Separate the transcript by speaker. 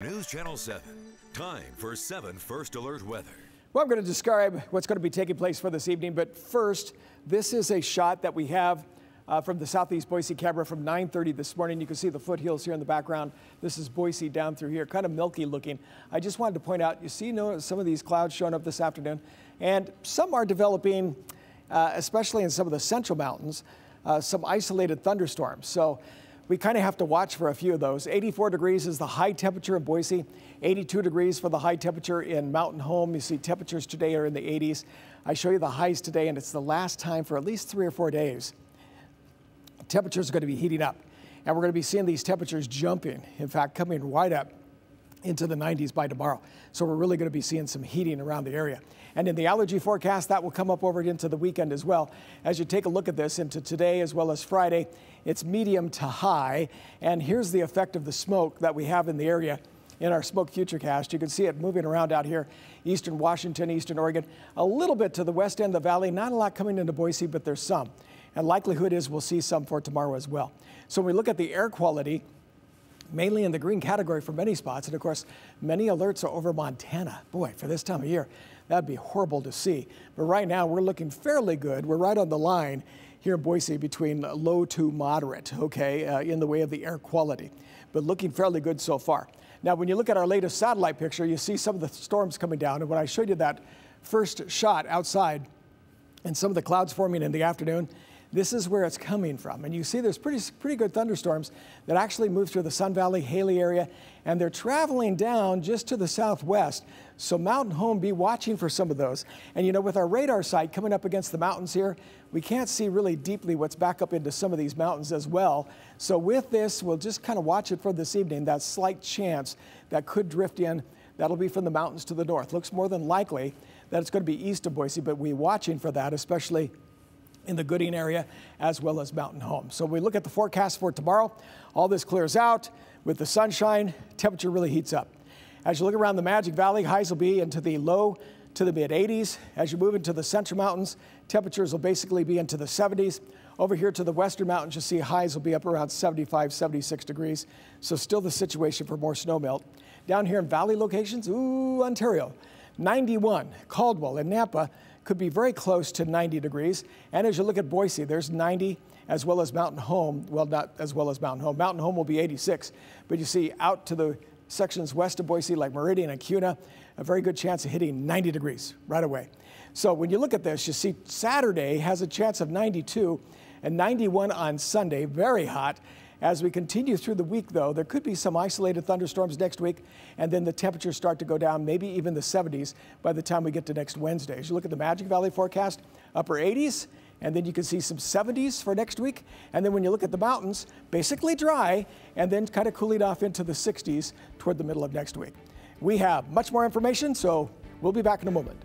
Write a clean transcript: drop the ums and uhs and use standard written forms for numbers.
Speaker 1: News Channel 7. Time for 7 First Alert weather.
Speaker 2: Well, I'm going to describe what's going to be taking place for this evening, but first, this is a shot that we have from the Southeast Boise camera from 9:30 this morning. You can see the foothills here in the background. This is Boise down through here, kind of milky looking. I just wanted to point out, you see some of these clouds showing up this afternoon, and some are developing, especially in some of the central mountains, some isolated thunderstorms. So we kind of have to watch for a few of those. 84 degrees is the high temperature in Boise, 82 degrees for the high temperature in Mountain Home. You see temperatures today are in the 80s. I show you the highs today, and it's the last time for at least 3 or 4 days. Temperatures are going to be heating up, and we're going to be seeing these temperatures jumping, in fact, coming right up into the 90s by tomorrow. So we're really going to be seeing some heating around the area. And in the allergy forecast, that will come up over into the weekend as well. As you take a look at this into today as well as Friday, it's medium to high. And here's the effect of the smoke that we have in the area in our smoke futurecast. You can see it moving around out here, eastern Washington, eastern Oregon, a little bit to the west end of the valley. Not a lot coming into Boise, but there's some. And likelihood is we'll see some for tomorrow as well. So when we look at the air quality, mainly in the green category for many spots, and of course, many alerts are over Montana. Boy, for this time of year, that'd be horrible to see. But right now, we're looking fairly good. We're right on the line here in Boise between low to moderate, okay, in the way of the air quality, but looking fairly good so far. Now, when you look at our latest satellite picture, you see some of the storms coming down. And when I showed you that first shot outside and some of the clouds forming in the afternoon, this is where it's coming from. And you see there's pretty good thunderstorms that actually move through the Sun Valley, Haley area, and they're traveling down just to the southwest. So Mountain Home, be watching for some of those. And you know, with our radar sight coming up against the mountains here, we can't see really deeply what's back up into some of these mountains as well. So with this, we'll just kind of watch it for this evening, that slight chance that could drift in. That'll be from the mountains to the north. Looks more than likely that it's going to be east of Boise, but we're watching for that, especially in the Gooding area as well as Mountain Home. So we look at the forecast for tomorrow. All this clears out with the sunshine. Temperature really heats up. As you look around the Magic Valley, highs will be into the low to the mid 80s. As you move into the central mountains, temperatures will basically be into the 70s. Over here to the western mountains, you see highs will be up around 75, 76 degrees. So still the situation for more snow melt. Down here in valley locations, Ontario, 91. Caldwell and Nampa could be very close to 90 degrees. And as you look at Boise, there's 90 as well as Mountain Home. Well, not as well as Mountain Home. Mountain Home will be 86. But you see out to the sections west of Boise like Meridian and Cuna, a very good chance of hitting 90 degrees right away. So when you look at this, you see Saturday has a chance of 92 and 91 on Sunday, very hot. As we continue through the week, though, there could be some isolated thunderstorms next week, and then the temperatures start to go down, maybe even the 70s by the time we get to next Wednesday. As you look at the Magic Valley forecast, upper 80s, and then you can see some 70s for next week. And then when you look at the mountains, basically dry, and then kind of cooling off into the 60s toward the middle of next week. We have much more information, so we'll be back in a moment.